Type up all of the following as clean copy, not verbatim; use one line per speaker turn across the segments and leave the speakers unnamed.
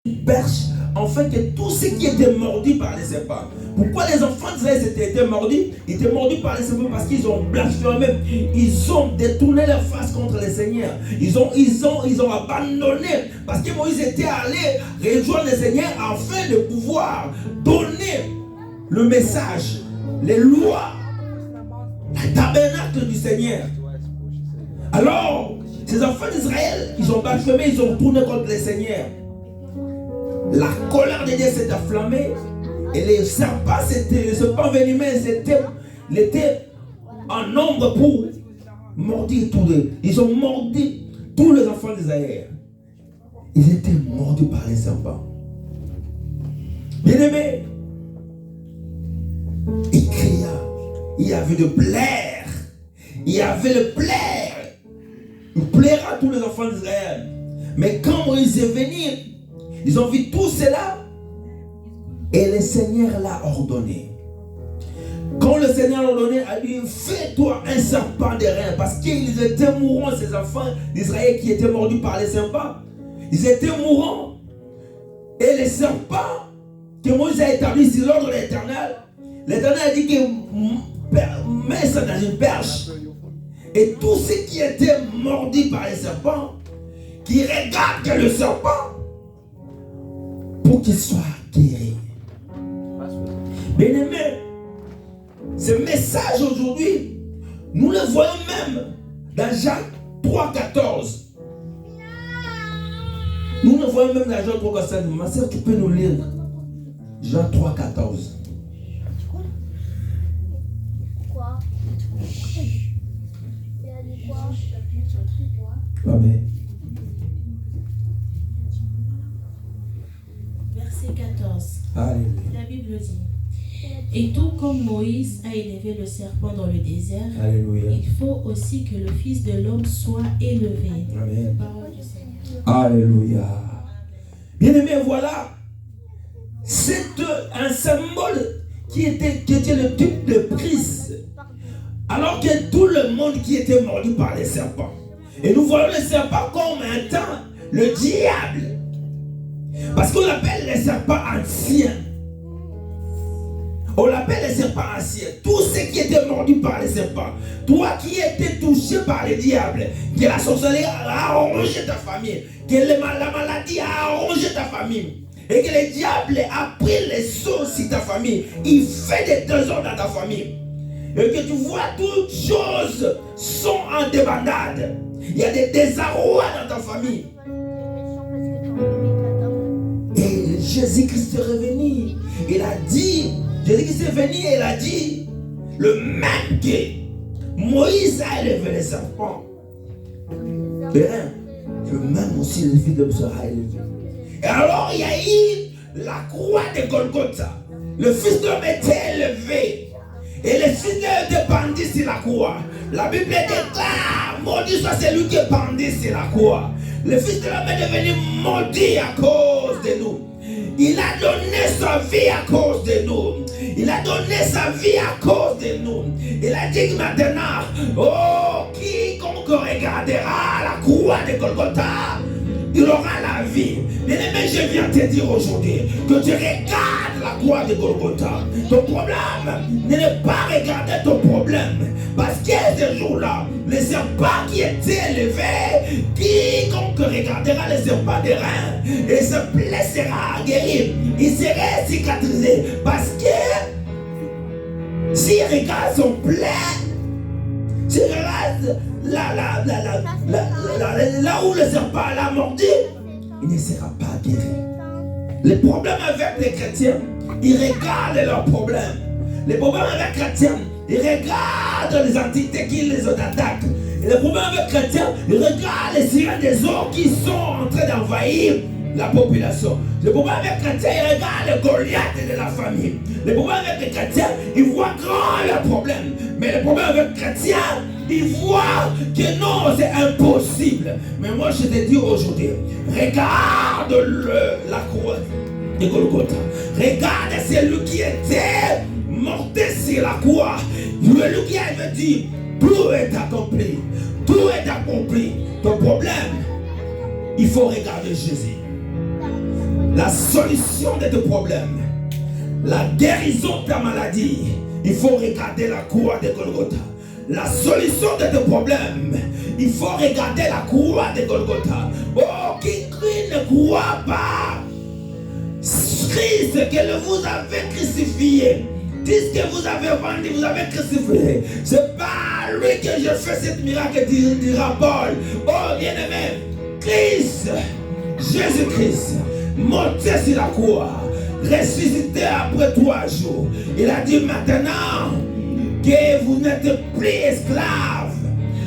perche, en fait, que tout ce qui était mordu par les serpents. Pourquoi les enfants d'Israël étaient mordus? Ils étaient mordus par les serpents parce qu'ils ont blasphémé. Ils ont détourné leur face contre le Seigneur. Ils ont abandonné. Parce que Moïse était allé rejoindre le Seigneur afin de pouvoir donner le message, les lois, le tabernacle du Seigneur. Alors, ces enfants d'Israël, ils ont blasphémé, ils ont tourné contre le Seigneur. La colère de Dieu s'est enflammée et les serpents venimeux étaient en nombre pour mordir tous les. Ils ont mordu tous les enfants d'Israël. Ils étaient mordus par les serpents. Bien-aimés, il cria, il y avait de plaire, il y avait le plaire. Il plaira à tous les enfants d'Israël. Mais quand Moïse est venu, ils ont vu tout cela et le Seigneur l'a ordonné. Quand le Seigneur l'a ordonné, a dit, fais-toi un serpent de rein, parce qu'ils étaient mourants, ces enfants d'Israël qui étaient mordus par les serpents. Ils étaient mourants. Et les serpents que Moïse a établis sur l'ordre de l'Éternel, l'Éternel a dit que mets ça dans une perche. Et tous ceux qui étaient mordus par les serpents, qui regardent que le serpent, pour qu'il soit guéri. Bien-aimés, ce message aujourd'hui, nous le voyons même dans Jacques 3,14. Nous le voyons même dans Jacques 3,14. Ma soeur, tu peux nous lire Jacques 3,14.
Quoi?
Amen.
Verset 14.
Alléluia.
La Bible dit: et tout comme Moïse a élevé le serpent dans le désert,
Alléluia.
il faut aussi que le Fils de l'homme soit élevé.
Amen.
Parole du Seigneur.
Alléluia. Bien-aimés, voilà. C'est un symbole qui était le type de Christ. Alors que tout le monde qui était mordu par les serpents. Et nous voyons le serpent comme un temps, le diable. Parce qu'on l'appelle les serpents anciens. On l'appelle les serpents anciens. Tous ceux qui étaient mordus par les serpents. Toi qui étais touché par le diable. Que la sorcellerie a arrangé ta famille. Que la maladie a arrangé ta famille. Et que le diable a pris les sauces sur ta famille. Il fait des trésors dans ta famille. Et que tu vois toutes choses sont en débandade. Il y a des désarrois dans ta famille. Et Jésus-Christ est revenu. Il a dit, Jésus-Christ est venu et il a dit, le même que Moïse a élevé les serpents. Le même aussi le Fils de l'homme sera élevé. Et alors il y a eu la croix de Golgotha. Le Fils de l'homme était élevé. Et le Fils de l'homme était pendu sur la croix. La Bible déclare, maudit soit celui qui est pendu sur la croix. Le Fils de l'homme est devenu maudit à cause de nous. Il a donné sa vie à cause de nous. Il a donné sa vie à cause de nous. Il a dit que maintenant, oh, quiconque regardera la croix de Golgotha, il aura la vie. Bien-aimé, je viens te dire aujourd'hui que tu regardes la croix de Golgotha. Ton problème n'est pas regarder ton problème. Parce que ce jour-là, le serpent qui était élevé, quiconque regardera le serpent des reins et se blessera, guéri, il sera cicatrisé. Parce que s'il regarde son plaie, s'il regarde là où le serpent l'a mordu, il ne sera pas guéri. Les problèmes avec les chrétiens, ils regardent leurs problèmes. Les problèmes avec les chrétiens, ils regardent les entités qui les attaquent. Et les problèmes avec les chrétiens, ils regardent les sirènes des eaux qui sont en train d'envahir la population. Les problèmes avec les chrétiens, ils regardent les Goliath de la famille. Les problèmes avec les chrétiens, ils voient grand leurs problèmes. Mais les problèmes avec les chrétiens, ils voient que non, c'est impossible. Mais moi, je te dis aujourd'hui, regarde la croix de Golgotha. Regarde celui qui était morté sur la croix. Lui qui avait dit, tout est accompli. Tout est accompli. Ton problème, il faut regarder Jésus. la solution de tes problèmes, la guérison de ta maladie, il faut regarder la croix de Golgotha. La solution de tes problèmes, il faut regarder la croix de Golgotha. Oh, qui ne croit pas Christ que vous avez crucifié, dis que vous avez vendu, vous avez crucifié. C'est pas lui que je fais cette miracle, dira Paul. Oh, bien-aimé, Christ, Jésus-Christ, monté sur la croix, ressuscité après 3 jours. Il a dit maintenant que vous n'êtes plus esclaves.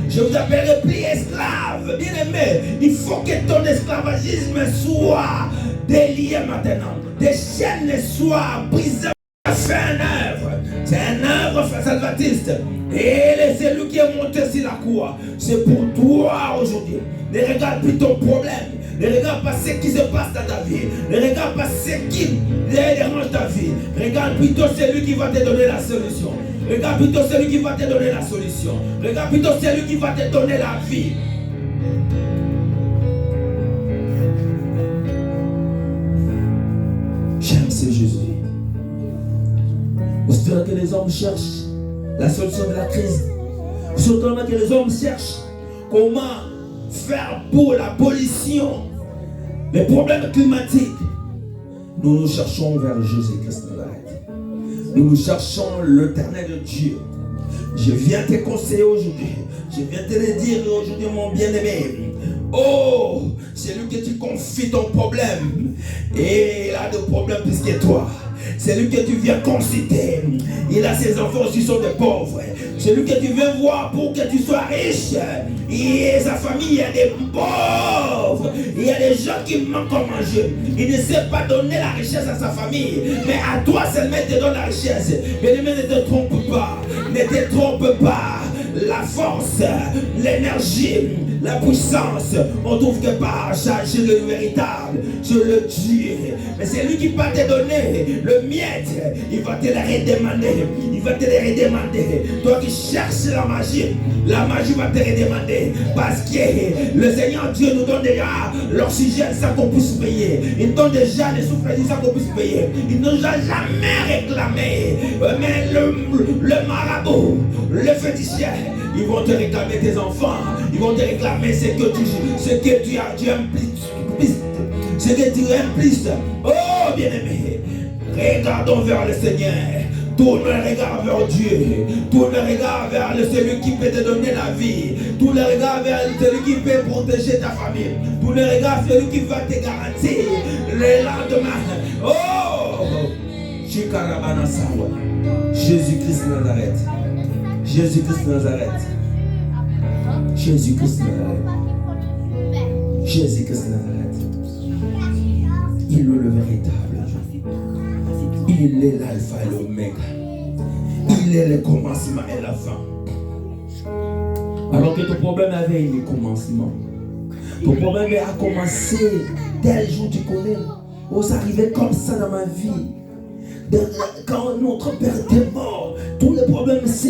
Je vous appellerai plus esclaves. Bien-aimé, il faut que ton esclavagisme soit délié maintenant. Des chaînes soient brisées. C'est une œuvre. C'est une œuvre salvatiste. Et c'est lui qui est monté sur la croix. C'est pour toi aujourd'hui. Ne regarde plus ton problème. Ne regarde pas ce qui se passe dans ta vie. Ne regarde pas ce qui dérange ta vie. Regarde plutôt celui qui va te donner la solution. Regarde plutôt celui qui va te donner la solution. Regarde plutôt celui qui va te donner la vie. J'aime ce Jésus. Aussi que les hommes cherchent la solution de la crise. Surtout que les hommes cherchent comment faire pour la pollution, les problèmes climatiques. Nous cherchons vers Jésus-Christ de Nazareth. Nous cherchons l'éternel Dieu. Je viens te conseiller aujourd'hui. Je viens te le dire aujourd'hui, mon bien-aimé. Oh, c'est lui que tu confies ton problème. Et il a des problèmes plus que toi. C'est lui que tu viens consulter. Il a ses enfants aussi sont des pauvres. C'est lui que tu viens voir pour que tu sois riche. Et sa famille, il y a des pauvres. Il y a des gens qui manquent à manger. Il ne sait pas donner la richesse à sa famille. Mais à toi seulement, il te donne la richesse. Mais ne te trompe pas. Ne te trompe pas. La force, l'énergie, la puissance, on trouve que par chez le véritable, chez le Dieu. Mais c'est lui qui va te donner le miette. Il va te le redemander. Il va te le redemander. Toi qui cherches la magie va te redemander. Parce que le Seigneur Dieu nous donne déjà l'oxygène sans qu'on puisse payer. Il donne déjà les souffles sans qu'on puisse payer. Il ne nous a jamais réclamé. Mais le marabout, le féticheur, ils vont te réclamer tes enfants. Ils vont te réclamer ce que tu impliques. Ce que tu impliques. Oh, bien-aimé, regardons vers le Seigneur. Tourne le regard vers Dieu. Tourne le regard vers celui qui peut te donner la vie. Tourne le regard vers celui qui peut protéger ta famille. Tourne le regard vers celui qui va te garantir le lendemain. Oh, Jésus-Christ de Nazareth. Jésus-Christ de Nazareth. Jésus-Christ de Nazareth. Jésus-Christ de Nazareth. Il est le véritable Dieu. Il est l'alpha et l'oméga. Il est le commencement et la fin. Alors que ton problème avait un commencement. Ton problème a commencé tel jour tu connais. Oh, ça arrivait comme ça dans ma vie. Quand notre père était mort, tous les problèmes, ça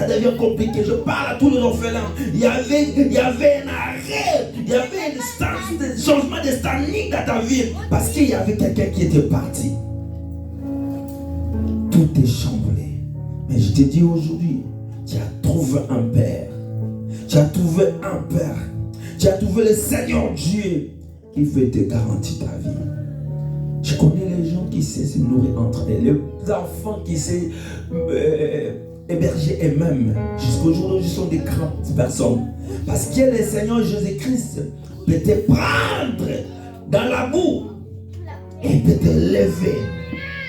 devient compliqué. Je parle à tous les orphelins. Il y avait un arrêt, il y avait un changement de standing dans ta vie. Parce qu'il y avait quelqu'un qui était parti. Tout est chamboulé. Mais je te dis aujourd'hui, tu as trouvé un père. Tu as trouvé un père. Tu as trouvé le Seigneur Dieu qui veut te garantir ta vie. Je connais les gens qui savent se nourrir entre eux, les enfants qui savent héberger eux-mêmes. Jusqu'au jour où ils sont des grandes personnes. Parce que le Seigneur Jésus-Christ peut te prendre dans la boue et peut te lever,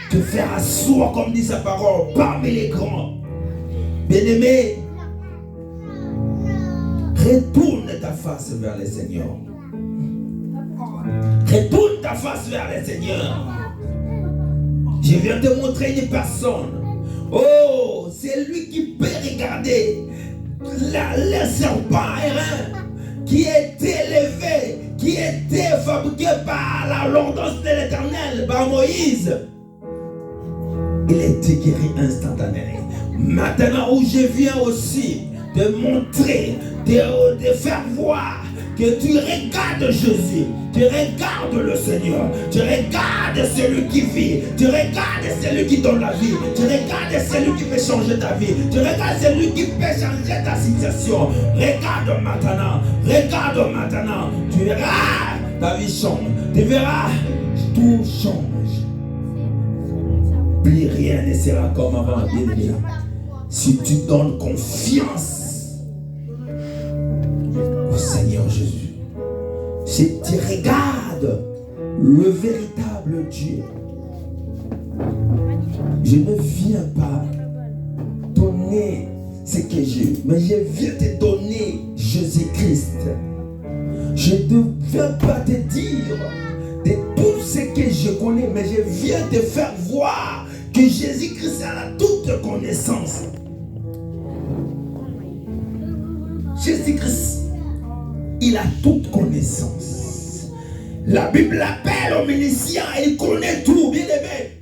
te faire asseoir, comme dit sa parole, parmi les grands. Bien-aimé, retourne ta face vers le Seigneur. Retourne ta face vers le Seigneur. Je viens te montrer une personne. Oh, c'est lui qui peut regarder le serpent airain qui était élevé, qui était fabriqué par la l'ordonnance de l'Éternel, par Moïse. Il était guéri instantanément. Maintenant où je viens aussi te montrer, de faire voir que tu regardes Jésus, tu regardes le Seigneur, tu regardes celui qui vit, tu regardes celui qui donne la vie, tu regardes celui qui peut changer ta vie, tu regardes celui qui peut changer ta situation. Regarde maintenant, tu verras ta vie change, tu verras tout change. Plus rien ne sera comme avant, bien-aimé. Si tu donnes confiance au Seigneur Jésus, si tu regardes le véritable Dieu, je ne viens pas donner ce que j'ai, mais je viens te donner Jésus-Christ. Je ne viens pas te dire de tout ce que je connais, mais je viens te faire voir que Jésus-Christ a toute connaissance. Jésus-Christ, il a toute connaissance. La Bible l'appelle omniscient et il connaît tout, bien aimé.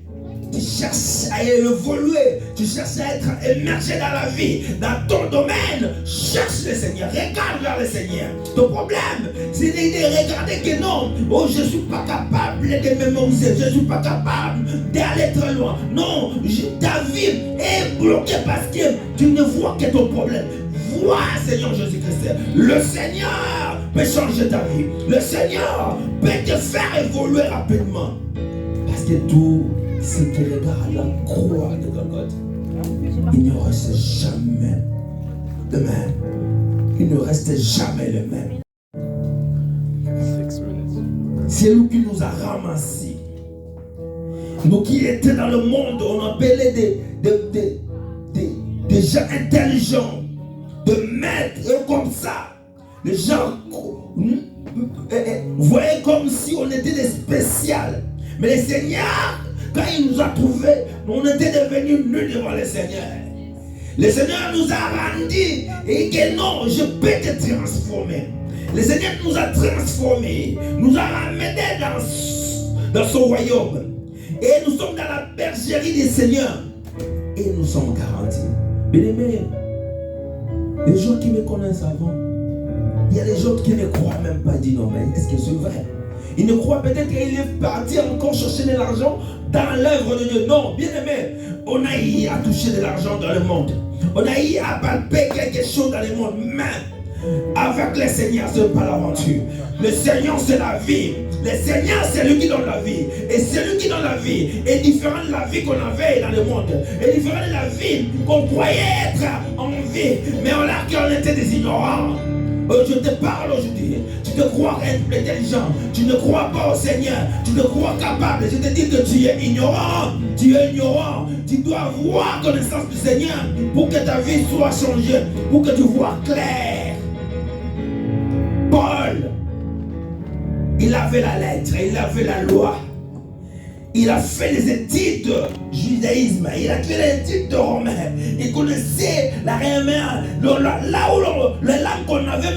Tu cherches à évoluer, tu cherches à être émergé dans la vie, dans ton domaine. Cherche le Seigneur, regarde vers le Seigneur. Ton problème, c'est de regarder que non, oh, je ne suis pas capable de mémoriser, je ne suis pas capable d'aller très loin. Non, ta vie est bloquée parce que tu ne vois que ton problème. Vois, Seigneur Jésus-Christ, le Seigneur peut changer ta vie. Le Seigneur peut te faire évoluer rapidement. Parce que tout ce qui regarde la croix de Golgotha, il ne reste jamais le même. Il ne reste jamais le même. C'est lui qui nous a ramassés. Nous qui étions dans le monde, on appelait des gens intelligents, de maîtres comme ça. Les gens voyaient comme si on était des spéciales. Mais le Seigneur, quand il nous a trouvés, on était devenus nuls devant le Seigneur. Le Seigneur nous a rendus et que non, je peux te transformer. Le Seigneur nous a transformés, nous a ramenés dans son royaume. Et nous sommes dans la bergerie du Seigneur. Et nous sommes garantis. Bien-aimés, les gens qui me connaissent avant, il y a des gens qui ne croient même pas, disent non, mais est-ce que c'est vrai? Ils ne croient peut-être qu'il est parti encore chercher de l'argent dans l'œuvre de Dieu. Non, bien aimé, on a eu à toucher de l'argent dans le monde. On a eu à palper quelque chose dans le monde. Mais avec le Seigneur, ce n'est pas l'aventure. Le Seigneur, c'est la vie. Le Seigneur, c'est lui qui donne la vie. Et celui qui donne la vie est différent de la vie qu'on avait dans le monde. Est différent de la vie qu'on croyait être en vie. Mais on a qu'on était des ignorants. Je te parle aujourd'hui. Tu te crois être intelligent. Tu ne crois pas au Seigneur. Tu te crois capable. Je te dis que tu es ignorant. Tu es ignorant. Tu dois avoir connaissance du Seigneur pour que ta vie soit changée. Pour que tu vois clair. Paul, il avait la lettre. Il avait la loi. Il a fait les études de judaïsme, il a fait les études de romain, il connaissait la là où la langue qu'on avait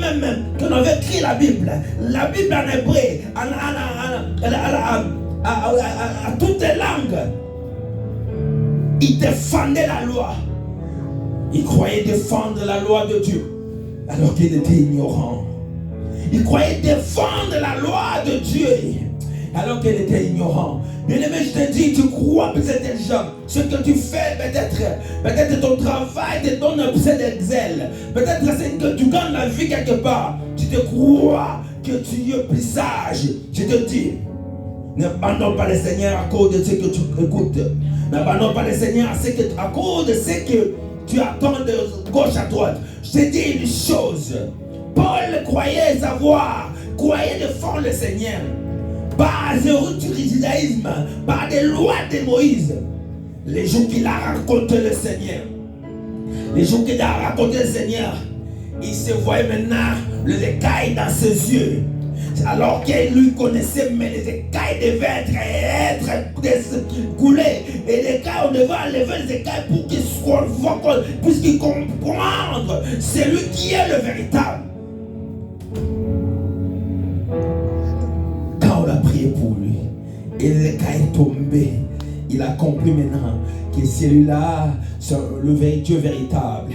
qu'on avait écrit la Bible en hébreu, à toutes les langues. Il défendait la loi. Il croyait défendre la loi de Dieu, alors qu'il était ignorant. Il croyait défendre la loi de Dieu, alors qu'il était ignorant. Bien-aimé, je te dis, tu crois que c'est intelligent. Ce que tu fais, peut-être ton travail te donne un peu d'excel. Peut-être c'est que tu gagnes la vie quelque part. Tu te crois que tu es plus sage. Je te dis, n'abandonne pas le Seigneur à cause de ce que tu écoutes. N'abandonne pas le Seigneur à cause de ce que tu attends de gauche à droite. Je te dis une chose. Paul croyait savoir, croyait défendre le Seigneur. Par le judaïsme, par des lois de Moïse. Les jours qu'il a raconté le Seigneur, les jours qu'il a raconté le Seigneur, il se voyait maintenant les écailles dans ses yeux. Alors qu'il lui connaissait, mais les écailles devaient être coulées. Et les écailles, on devait enlever les écailles pour qu'il soit, puisqu'il comprendre c'est lui qui est le véritable. Pour lui et le cas est tombé. Il a compris maintenant que celui-là c'est le Dieu véritable.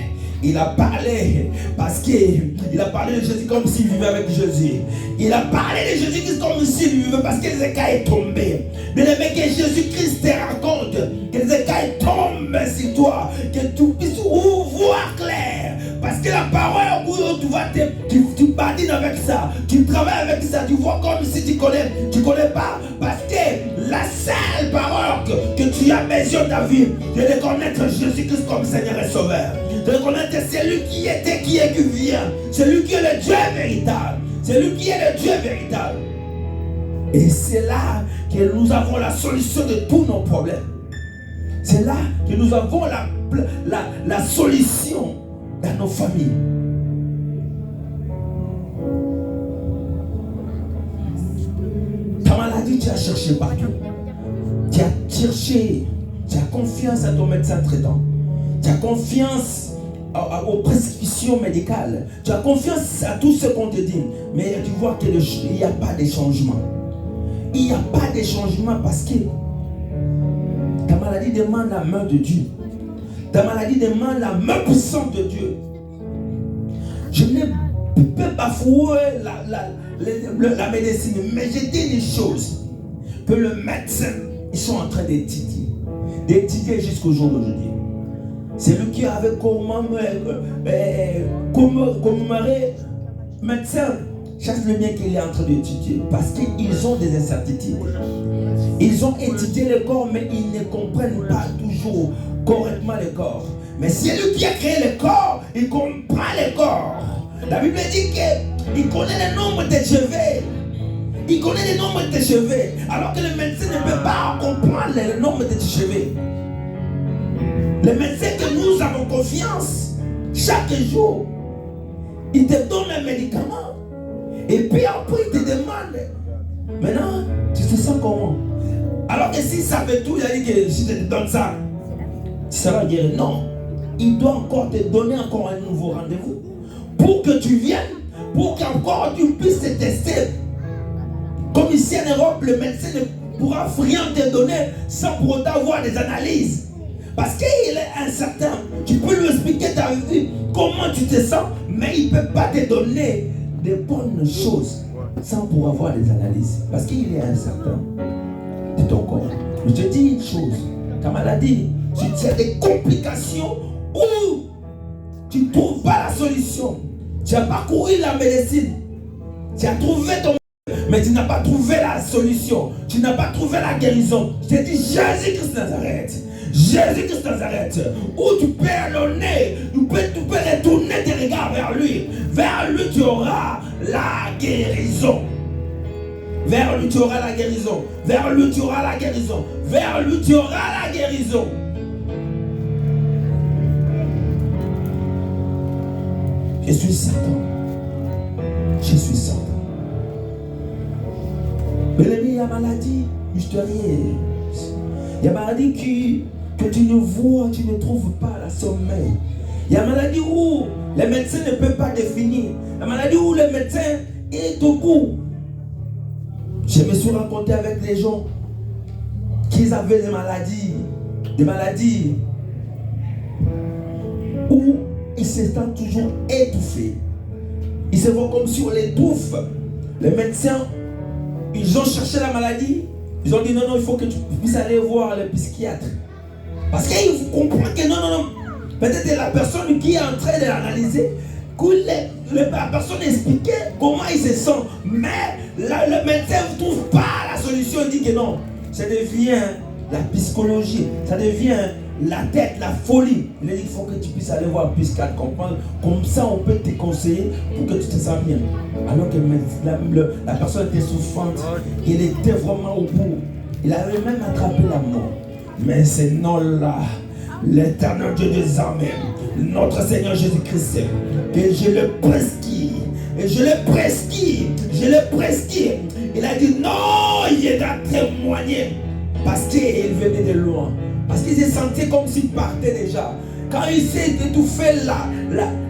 Il a parlé parce qu'il a parlé de Jésus comme s'il vivait avec Jésus. Il a parlé de Jésus-Christ comme s'il vivait parce que les écailles est tombé. Bien aimé, que Jésus-Christ te raconte, que les écailles tombent sur toi, que tu puisses voir clair. Parce que la parole, tu badines avec ça, tu travailles avec ça, tu vois comme si tu connais pas. Parce que la seule parole que tu as besoin de ta vie, c'est de connaître Jésus-Christ comme Seigneur et Sauveur. De connaître celui qui était, qui est, qui vient. Celui qui est le Dieu véritable. Celui qui est le Dieu véritable. Et c'est là que nous avons la solution de tous nos problèmes. C'est là que nous avons la solution dans nos familles. Ta maladie, tu as cherché partout. Tu as cherché, tu as confiance à ton médecin traitant. Tu as confiance aux prescriptions médicales. Tu as confiance à tout ce qu'on te dit. Mais tu vois qu'il n'y a pas de changement. Il n'y a pas de changement parce que ta maladie demande la main de Dieu. Ta maladie demande la main puissante de Dieu. Je ne peux pas bafouer la médecine, mais j'ai dit des choses que le médecin, ils sont en train d'étudier jusqu'au jour d'aujourd'hui. C'est lui qui avait commémoré médecin. Chasse le bien qu'il est en train d'étudier. Parce qu'ils ont des incertitudes. Ils ont étudié le corps, mais ils ne comprennent pas toujours correctement le corps. Mais c'est lui qui a créé le corps, il comprend le corps. La Bible dit qu'il connaît le nombre de cheveux. Il connaît le nombre de cheveux. Alors que le médecin ne peut pas comprendre le nombre de cheveux. Le médecin que nous avons confiance, chaque jour, il te donne un médicament. Et puis après, il te demande, maintenant, tu te sens comment? Alors que s'il savait tout, il a dit que si je te donne ça, ça va guérir. Non, il doit encore te donner encore un nouveau rendez-vous. Pour que tu viennes, pour qu'encore tu puisses te tester. Comme ici en Europe, le médecin ne pourra rien te donner sans pour autant avoir des analyses. Parce qu'il est incertain. Tu peux lui expliquer ta vie, comment tu te sens, mais il ne peut pas te donner des bonnes choses sans pour avoir des analyses. Parce qu'il est incertain de ton corps. Je te dis une chose. Ta maladie, si tu as des complications où tu ne trouves pas la solution, tu as parcouru la médecine, tu as trouvé ton... mais tu n'as pas trouvé la solution, tu n'as pas trouvé la guérison. Je te dis Jésus-Christ Nazareth. Jésus-Christ Nazareth, où tu perds le nez, tu peux retourner tes regards vers lui. Vers lui, tu auras la guérison. Vers lui, tu auras la guérison. Vers lui, tu auras la guérison. Vers lui, tu auras la guérison. Je suis certain. Je suis certain. Mais il y a maladie mystérieuse. Il y a maladie que tu ne vois, tu ne trouves pas la sommeil. Il y a maladie où les médecins ne peuvent pas définir. La maladie où le médecin est au bout. Je me suis rencontré avec des gens qui avaient des maladies où ils se sentent toujours étouffés. Ils se voient comme si on l'étouffe. Les médecins, ils ont cherché la maladie. Ils ont dit non, il faut que tu puisses aller voir le psychiatre. Parce qu'ils comprennent que non. Peut-être la personne qui est en train de l'analyser, la personne expliquait comment il se sent. Mais le médecin ne trouve pas la solution. Il dit que non, ça devient la psychologie, ça devient la tête, la folie. Il a dit qu'il faut que tu puisses aller voir un psychiatre, comprendre. Comme ça, on peut te conseiller pour que tu te sens bien. Alors que la personne était souffrante, il était vraiment au bout. Il avait même attrapé la mort. Mais ce nom-là, l'éternel Dieu des armées, notre Seigneur Jésus-Christ, que je le prescris, et je le prescris. Il a dit non, il est à témoigner. Parce qu'il venait de loin. Parce qu'il se sentait comme s'il partait déjà. Quand il s'est étouffé,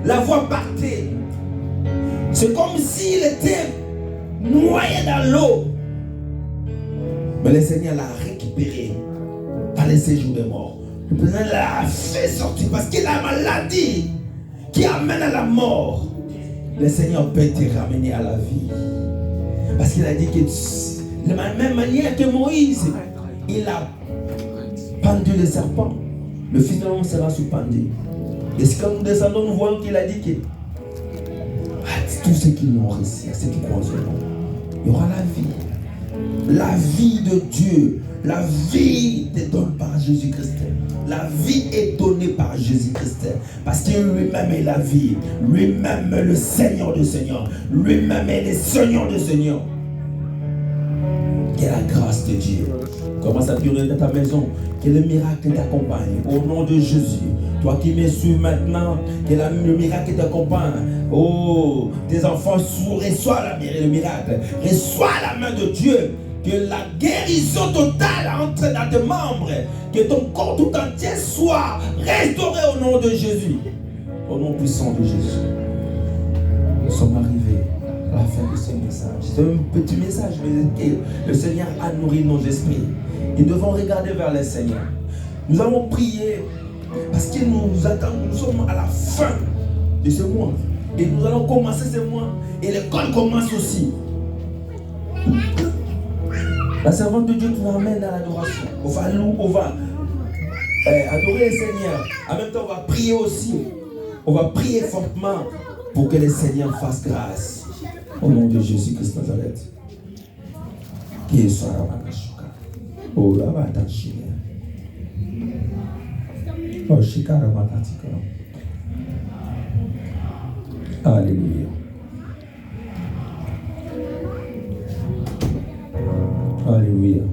la voix partait. C'est comme s'il était noyé dans l'eau. Mais le Seigneur l'a récupéré dans les séjours des morts. Le Seigneur l'a fait sortir parce que la maladie qui amène à la mort, le Seigneur peut te ramener à la vie. Parce qu'il a dit que de la même manière que Moïse, il a pendu le serpent, le Fils de l'homme sera suspendu. Et quand nous descendons, nous voyons qu'il a dit que tous ceux qui l'ont reçu, ceux qui croient en son nom, il y aura la vie de Dieu. La vie est donnée par Jésus-Christ. La vie est donnée par Jésus-Christ. Parce que lui-même est la vie. Lui-même est le Seigneur des Seigneurs. Lui-même est le Seigneur des Seigneurs. Que la grâce de Dieu commence à durer dans ta maison. Que le miracle t'accompagne. Au nom de Jésus. Toi qui me suis maintenant, que le miracle t'accompagne. Oh, tes enfants reçoivent le miracle. Reçois la main de Dieu. Que la guérison totale entre dans tes membres. Que ton corps tout entier soit restauré au nom de Jésus. Au nom puissant de Jésus. Nous sommes arrivés à la fin de ce message. C'est un petit message, mais que le Seigneur a nourri nos esprits. Nous devons regarder vers le Seigneur. Nous allons prier parce que nous attendons, nous sommes à la fin de ce mois. Et nous allons commencer ce mois. Et l'école commence aussi. La servante de Dieu nous amène à l'adoration. On va adorer le Seigneur. En même temps, on va prier aussi. On va prier fortement pour que le Seigneur fasse grâce. Au nom de Jésus-Christ Nazareth. Qui soit la Manashuka. Oh, la Matachine. Oh, Shikara Matatika. Alléluia. Alléluia.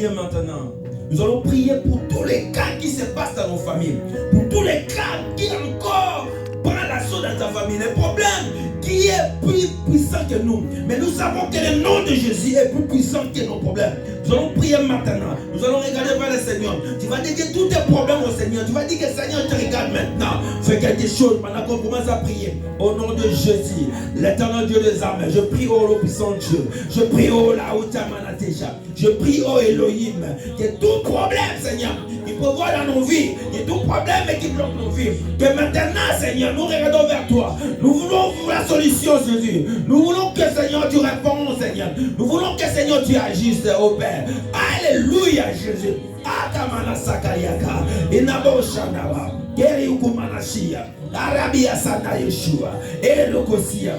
Maintenant, nous allons prier pour tous les cas qui se passent dans nos familles, pour tous les cas qui encore prennent l'assaut dans ta famille, les problèmes qui est plus puissant que nous. Mais nous savons que le nom de Jésus est plus puissant que nos problèmes. Nous allons prier maintenant. Nous allons regarder vers le Seigneur. Tu vas dédier tous tes problèmes au Seigneur. Tu vas dire que le Seigneur te regarde maintenant. Fais quelque chose pendant qu'on commence à prier. Au nom de Jésus, l'éternel Dieu des armées, je prie au puissant Dieu. Je prie au Laoutamanatesha. Je prie au Elohim. Que tout problème, Seigneur, qui peut voir dans nos vies, que tout problème qui bloque nos vies, que maintenant, Seigneur, nous regardons vers toi. Nous voulons la solution, Jésus. Nous voulons que, Seigneur, tu réponds, Seigneur. Nous voulons que, Seigneur, tu agisses, au Père. Alléluia, Jésus. Akamana sakayaka. Inabo shanaba. Keri ukumanashia. Arabia sana Yeshua. Elokosia.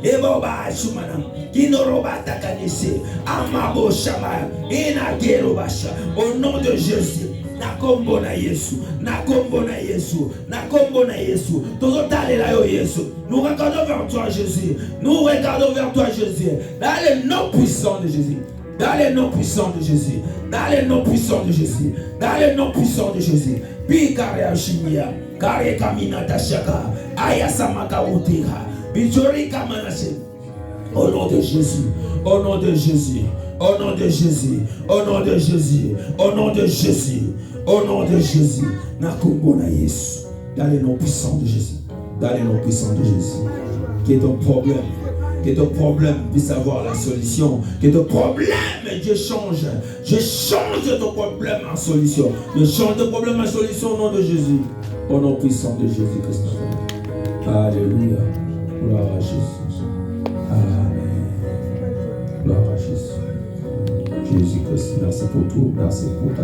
Eboba shumana. Kinoroba takanise. Amabo shama. Inagerobasha. Au nom de Jésus. Nakombo na Yesu, nakombo na Yesu, nakombo na Yesu. Tozotale la yo Yesu. Nous regardons vers toi Jésus. Nous regardons vers toi Jésus. Dans le nom puissant de Jésus. Dans le nom puissant de Jésus. Dans le nom puissant de Jésus. Dans le nom puissant de Jésus. Pikaria Shimia. Kare kamina tashaka. Ayasamaka utira. Bijori kamanase. Au nom de Jésus. Au nom de Jésus. Au nom de Jésus. Au nom de Jésus. Au nom de Jésus. Au nom de Jésus. Nakumbona Yesu. Dans les noms puissants de Jésus. Dans les noms puissants de Jésus. Qui est ton problème? Que ton problème puisse avoir la solution. Que ton problème, Dieu change. Je change ton problème en solution. Je change ton problème en solution au nom de Jésus. Au nom puissant de Jésus-Christ. Alléluia. Gloire à Jésus. Amen. Gloire à Jésus. Jésus-Christ, merci pour tout. Merci pour ta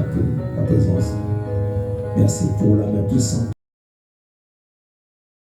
présence. Merci pour la main puissante